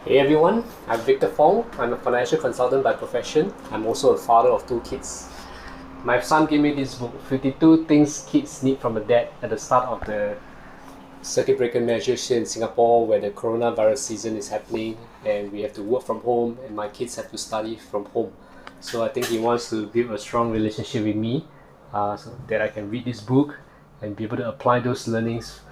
Hey everyone, I'm Victor Fong. I'm a financial consultant by profession. I'm also a father of 2 kids. My son gave me this book, 52 Things Kids Need from a Dad, at the start of the circuit breaker measures here in Singapore, where the coronavirus season is happening and we have to work from home and my kids have to study from home. So I think he wants to build a strong relationship with me, so that I can read this book and be able to apply those learnings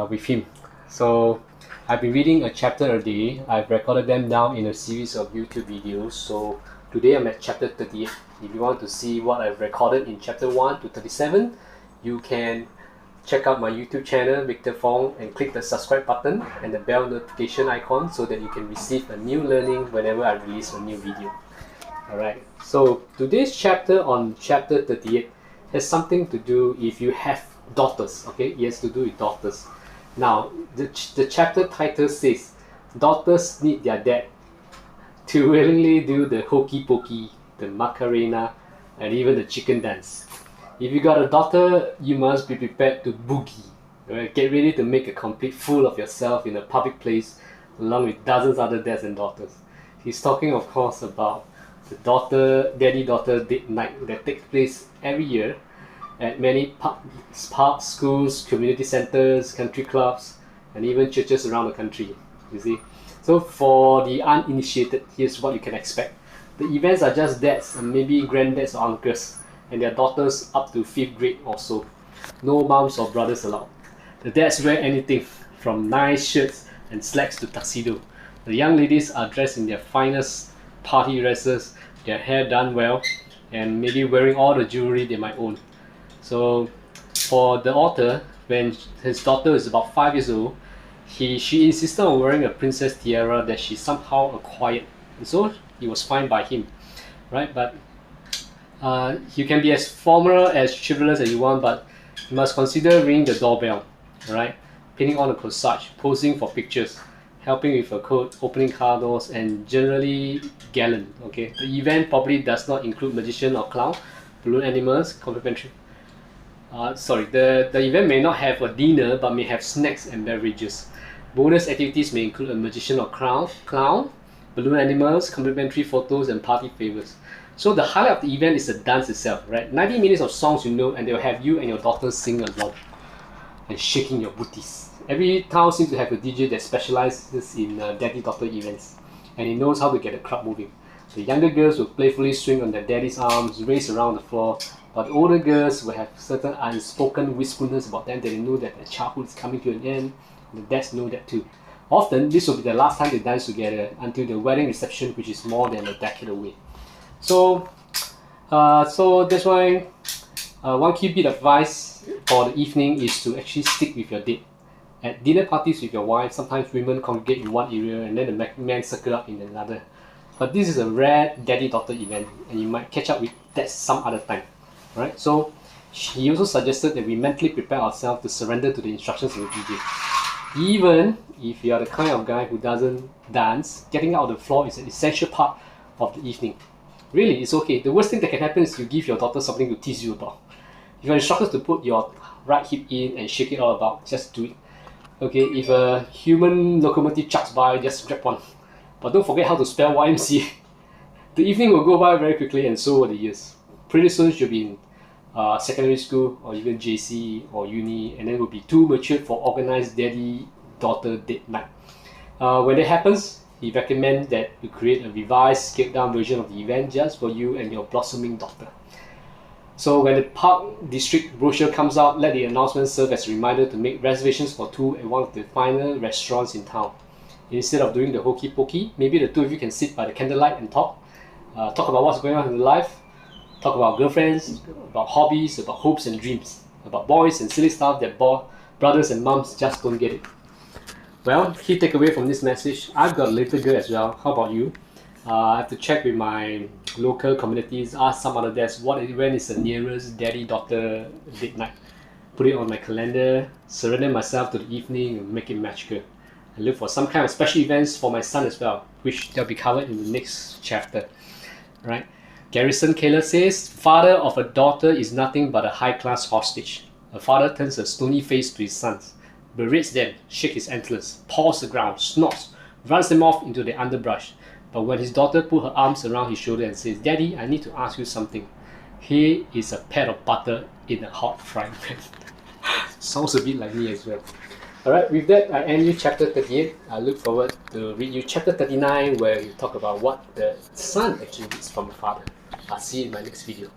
with him. So I've been reading a chapter a day. I've recorded them down in a series of YouTube videos. So today I'm at chapter 38. If you want to see what I've recorded in chapter 1 to 37, you can check out my YouTube channel, Victor Fong, and click the subscribe button and the bell notification icon so that you can receive a new learning whenever I release a new video. Alright, so today's chapter on chapter 38 has something to do if you have daughters, okay? It has to do with daughters. Now, the chapter title says, daughters need their dad to willingly do the hokey pokey, the macarena, and even the chicken dance. If you got a daughter, you must be prepared to boogie. Right? Get ready to make a complete fool of yourself in a public place along with dozens other dads and daughters. He's talking, of course, about the daddy-daughter date night that takes place every year at many parks, schools, community centers, country clubs, and even churches around the country. You see? So for the uninitiated, here's what you can expect. The events are just dads and maybe granddads or uncles and their daughters up to 5th grade or so. No mums or brothers allowed. The dads wear anything from nice shirts and slacks to tuxedo. The young ladies are dressed in their finest party dresses, their hair done well, and maybe wearing all the jewelry they might own. So for the author, when his daughter is about 5 years old, she insisted on wearing a princess tiara that she somehow acquired. And so it was fine by him, right? But you can be as formal, as chivalrous as you want, but you must consider ringing the doorbell, right? Pinning on a corsage, posing for pictures, helping with a coat, opening car doors, and generally gallant. Okay, the event probably does not include magician or clown, balloon animals, complimentary. The event may not have a dinner but may have snacks and beverages. Bonus activities may include a magician or clown, balloon animals, complimentary photos, and party favors. So the highlight of the event is the dance itself, right? 90 minutes of songs you know, and they'll have you and your daughter sing along and shaking your booties. Every town seems to have a DJ that specializes in daddy-daughter events, and he knows how to get the crowd moving. The younger girls will playfully swing on their daddy's arms, race around the floor, but the older girls will have certain unspoken wistfulness about them that they know that their childhood is coming to an end, and the dads know that too. Often, this will be the last time they dance together until the wedding reception, which is more than a decade away. So that's why one key bit of advice for the evening is to actually stick with your date. At dinner parties with your wife, sometimes women congregate in one area and then the men circle up in another. But this is a rare daddy-daughter event, and you might catch up with that some other time. Right? So he also suggested that we mentally prepare ourselves to surrender to the instructions of the DJ. Even if you are the kind of guy who doesn't dance, getting out of the floor is an essential part of the evening. Really, it's okay. The worst thing that can happen is you give your daughter something to tease you about. If you're instructed to put your right hip in and shake it all about, just do it. Okay, if a human locomotive chucks by, just grab one. But don't forget how to spell YMCA. The evening will go by very quickly, and so will the years. Pretty soon she'll be in secondary school or even JC or uni, and then will be too matured for organized daddy-daughter date night. When that happens, he recommends that you create a revised, scaled-down version of the event just for you and your blossoming daughter. So when the park district brochure comes out, let the announcement serve as a reminder to make reservations for two at one of the finer restaurants in town. Instead of doing the hokey pokey, maybe the two of you can sit by the candlelight and talk about what's going on in your life, talk about girlfriends, about hobbies, about hopes and dreams, about boys and silly stuff that brothers and mums just don't get it. Well, key takeaway from this message, I've got a little girl as well. How about you? I have to check with my local communities, ask some other dads when is the nearest daddy-daughter date night. Put it on my calendar, surrender myself to the evening and make it magical. I look for some kind of special events for my son as well, which they'll be covered in the next chapter. Right? Garrison Keillor says, father of a daughter is nothing but a high-class hostage. A father turns a stony face to his sons, berates them, shakes his antlers, paws the ground, snorts, runs them off into the underbrush. But when his daughter put her arms around his shoulder and says, "Daddy, I need to ask you something." Here is a pat of butter in a hot frying pan. Sounds a bit like me as well. Alright, with that, I end you chapter 38. I look forward to read you chapter 39, where you talk about what the son actually needs from a father. I'll see you in my next video.